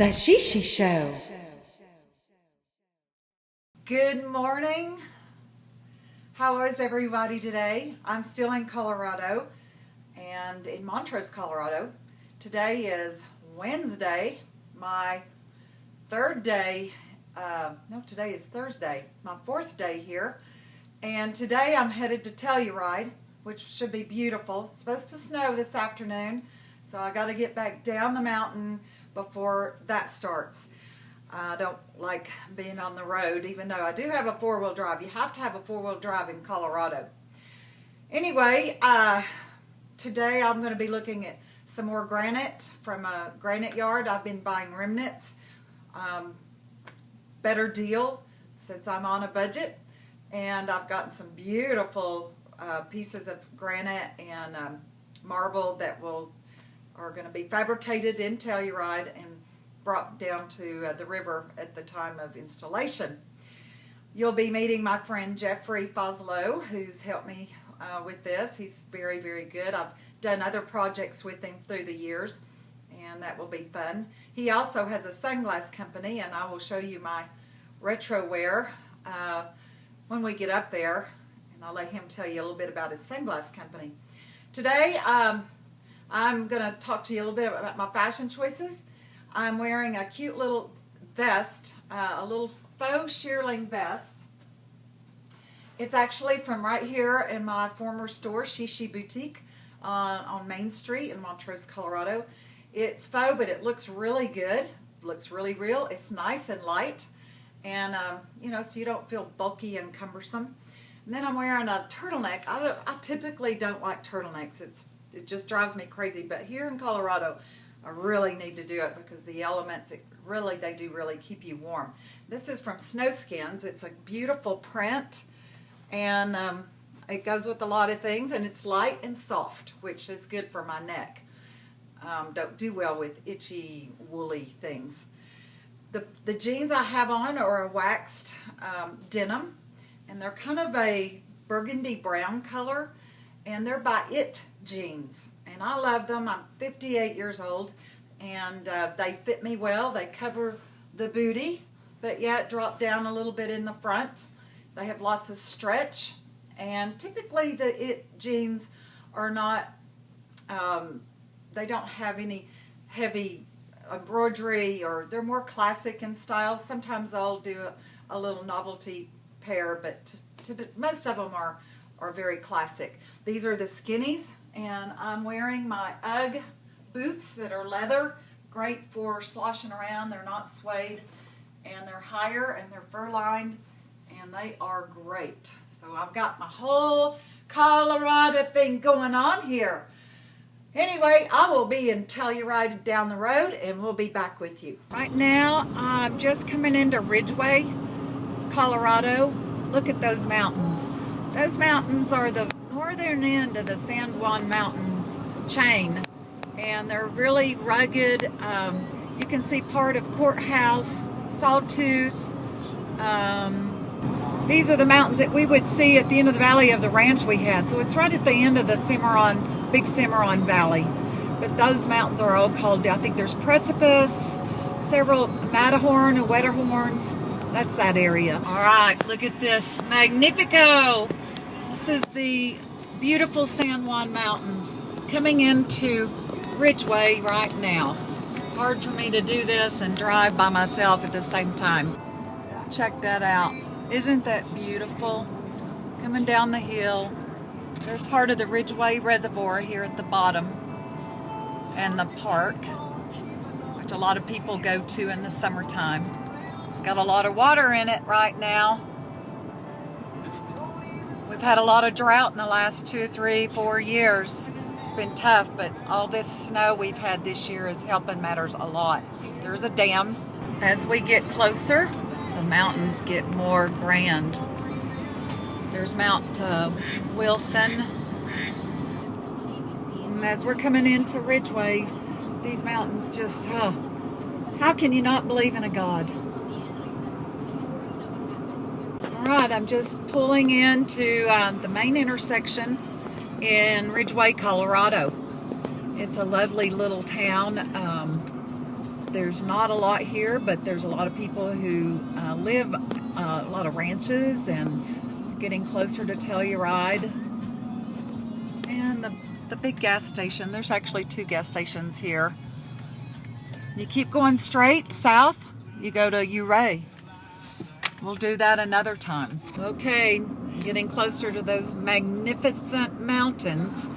The SheSheShow. Good morning. How is everybody today? I'm still in Colorado and in Montrose, Colorado. Today is Wednesday, my third day. Today is Thursday, my fourth day here. And today I'm headed to Telluride, which should be beautiful. It's supposed to snow this afternoon, so I got to get back down the mountain before that starts. I don't like being on the road, even though I do have a four-wheel drive. You have to have a four-wheel drive in Colorado. Anyway, today I'm going to be looking at some more granite from a granite yard. I've been buying remnants. Better deal since I'm on a budget. And I've gotten some beautiful pieces of granite and marble that are going to be fabricated in Telluride and brought down to the river at the time of installation. You'll be meeting my friend Jeffrey Foslow, who's helped me with this. He's very, very good. I've done other projects with him through the years, and that will be fun. He also has a sunglass company, and I will show you my retro wear when we get up there, and I'll let him tell you a little bit about his sunglass company. Today, I'm going to talk to you a little bit about my fashion choices. I'm wearing a cute little vest, a little faux shearling vest. It's actually from right here in my former store, SheShe Boutique, on Main Street in Montrose, Colorado. It's faux, but it looks really good. It looks really real. It's nice and light, and so you don't feel bulky and cumbersome. And then I'm wearing a turtleneck. I typically don't like turtlenecks. It just drives me crazy. But here in Colorado, I really need to do it because the elements, they do really keep you warm. This is from Snowskins. It's a beautiful print, and it goes with a lot of things, and it's light and soft, which is good for my neck. Don't do well with itchy, woolly things. The jeans I have on are a waxed denim, and they're kind of a burgundy brown color, and they're by It jeans, and I love them. I'm 58 years old, and they fit me well. They cover the booty, but yet drop down a little bit in the front. They have lots of stretch, and typically the It jeans are not, they don't have any heavy embroidery, or they're more classic in style. Sometimes I'll do a little novelty pair, but most of them are very classic. These are the skinnies, and I'm wearing my UGG boots that are leather. Great for sloshing around. They're not suede, and they're higher, and they're fur-lined, and they are great. So I've got my whole Colorado thing going on here. Anyway, I will be in Telluride down the road, and we'll be back with you. Right now, I'm just coming into Ridgeway, Colorado. Look at those mountains. Those mountains are the northern end of the San Juan Mountains chain, and they're really rugged. You can see part of Courthouse, Sawtooth. These are the mountains that we would see at the end of the valley of the ranch we had. So it's right at the end of the Big Cimarron Valley. But those mountains are all called, I think there's Precipice, several Matterhorn and Wetterhorns. That's that area. All right, look at this. Magnifico! This is the beautiful San Juan Mountains coming into Ridgeway right now. Hard for me to do this and drive by myself at the same time. Check that out. Isn't that beautiful? Coming down the hill. There's part of the Ridgeway Reservoir here at the bottom, and the park, which a lot of people go to in the summertime. It's got a lot of water in it right now. We've had a lot of drought in the last 2, 3, 4 years. It's been tough, but all this snow we've had this year is helping matters a lot. There's a dam. As we get closer, the mountains get more grand. There's Mount Wilson. And as we're coming into Ridgeway, these mountains just, how can you not believe in a God? All right, I'm just pulling into the main intersection in Ridgeway, Colorado. It's a lovely little town. There's not a lot here, but there's a lot of people who live a lot of ranches and getting closer to Telluride. And the big gas station, there's actually 2 gas stations here. You keep going straight south, you go to Ouray. We'll do that another time. Okay, getting closer to those magnificent mountains.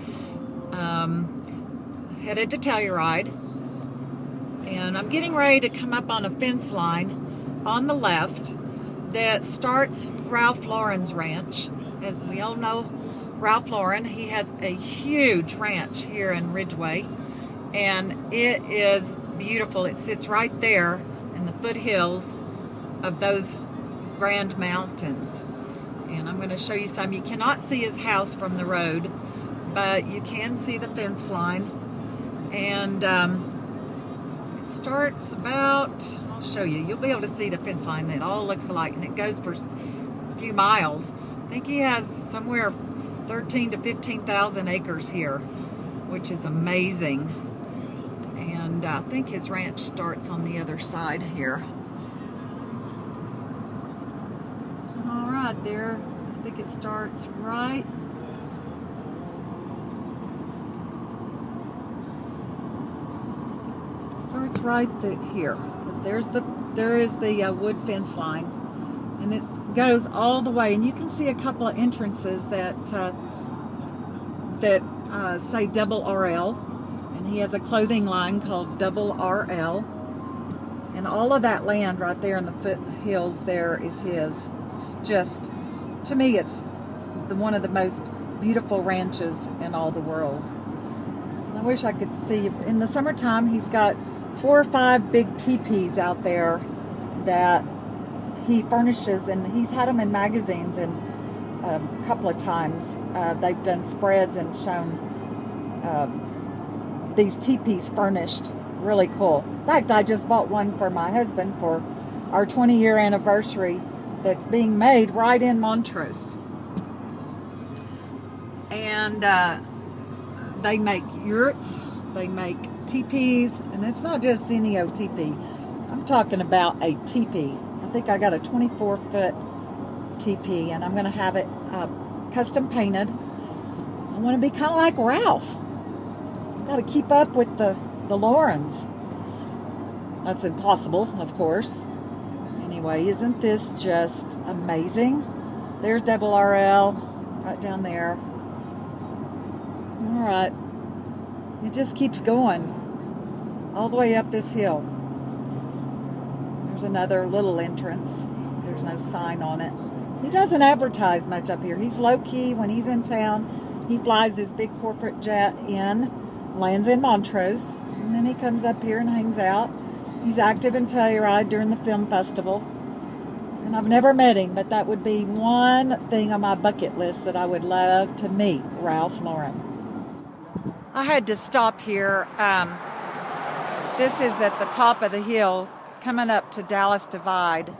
Headed to Telluride. And I'm getting ready to come up on a fence line on the left that starts Ralph Lauren's ranch. As we all know, Ralph Lauren, he has a huge ranch here in Ridgeway, and it is beautiful. It sits right there in the foothills of those grand mountains. And I'm going to show you some. You cannot see his house from the road, but you can see the fence line. And it starts about, I'll show you. You'll be able to see the fence line. It all looks alike, and it goes for a few miles. I think he has somewhere 13 to 15,000 acres here, which is amazing. And I think his ranch starts on the other side here. All right, there. I think it starts right. Starts right here, because there is the wood fence line, and it goes all the way, and you can see a couple of entrances that say Double RL, and he has a clothing line called Double RL, and all of that land right there in the foothills there is his. It's just, to me, it's one of the most beautiful ranches in all the world. And I wish I could see. In the summertime, he's got 4 or 5 big teepees out there that he furnishes, and he's had them in magazines, and a couple of times they've done spreads and shown these teepees furnished. Really cool. In fact, I just bought one for my husband for our 20-year anniversary that's being made right in Montrose. And they make yurts, they make teepees, and it's not just any old teepee. I'm talking about a teepee. I think I got a 24-foot teepee, and I'm going to have it custom painted. I want to be kind of like Ralph. Got to keep up with the Laurens. That's impossible, of course. Anyway, isn't this just amazing? There's Double RL right down there. All right. It just keeps going all the way up this hill. There's another little entrance. There's no sign on it. He doesn't advertise much up here. He's low-key. When he's in town, he flies his big corporate jet in, lands in Montrose, and then he comes up here and hangs out. He's active in Telluride during the film festival. And I've never met him, but that would be one thing on my bucket list that I would love to meet, Ralph Lauren. I had to stop here. This is at the top of the hill coming up to Dallas Divide.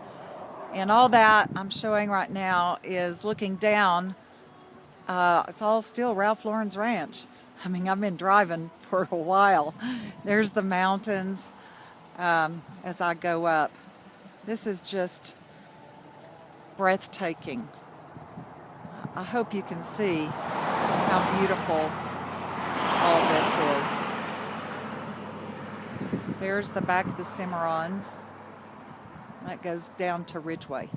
And all that I'm showing right now is looking down. It's all still Ralph Lauren's ranch. I mean, I've been driving for a while. There's the mountains as I go up. This is just breathtaking. I hope you can see how beautiful all this is. There's the back of the Cimarrons. That goes down to Ridgeway.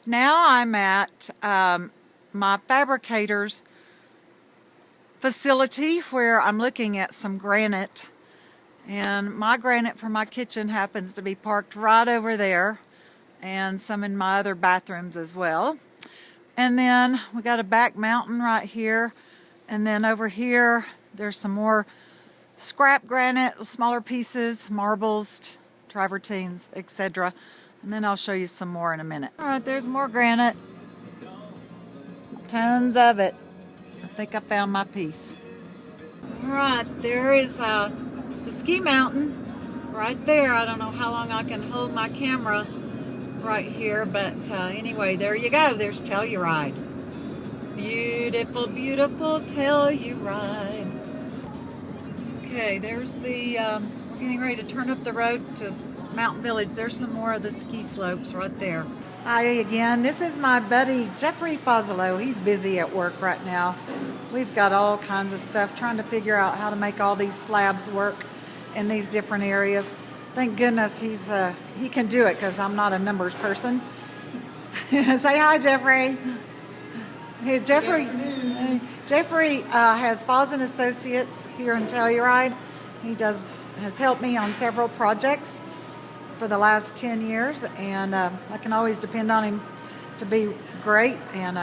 Now I'm at my fabricators facility where I'm looking at some granite. And my granite for my kitchen happens to be parked right over there, and some in my other bathrooms as well. And then we got a back mountain right here, and then over here there's some more scrap granite, smaller pieces, marbles, travertines, etc. And then I'll show you some more in a minute. All right, there's more granite. Tons of it. I think I found my piece. All right, there is the ski mountain right there. I don't know how long I can hold my camera right here, but anyway, there you go. There's Telluride. Beautiful, beautiful Telluride. Okay, there's the getting ready to turn up the road to Mountain Village. There's some more of the ski slopes right there. Hi again. This is my buddy Jeffrey Fazolo. He's busy at work right now. We've got all kinds of stuff trying to figure out how to make all these slabs work in these different areas. Thank goodness he can do it because I'm not a numbers person. Say hi, Jeffrey. Hey, Jeffrey has Foz and Associates here in Telluride. He has helped me on several projects for the last 10 years, and I can always depend on him to be great, and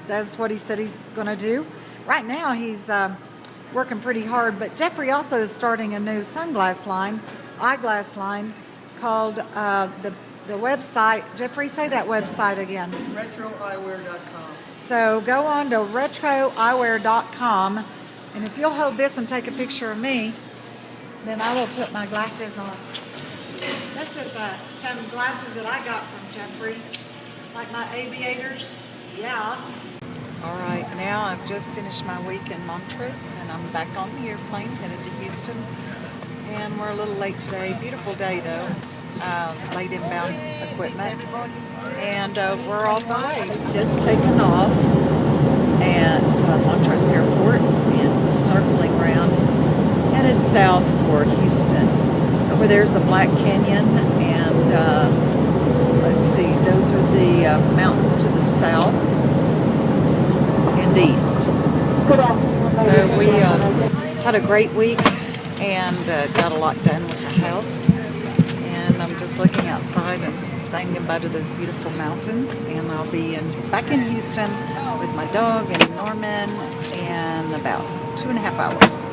that's what he said he's going to do. Right now he's working pretty hard, but Jeffrey also is starting a new eyeglass line called the website. Jeffrey, say that website again. RetroEyewear.com. So go on to RetroEyewear.com, and if you'll hold this and take a picture of me, then I will put my glasses on. This is some glasses that I got from Jeffrey, like my aviators. Yeah. All right, now I've just finished my week in Montrose, and I'm back on the airplane headed to Houston. And we're a little late today. Beautiful day though. Late inbound equipment, and we're off the way. Just taken off at Montrose Airport and circling around, headed south for Houston. Over there's the Black Canyon, and let's see, those are the mountains to the south and east. So we had a great week and got a lot done with the house. And I'm just looking outside and saying goodbye to those beautiful mountains. And I'll be back in Houston with my dog and Norman in about 2.5 hours.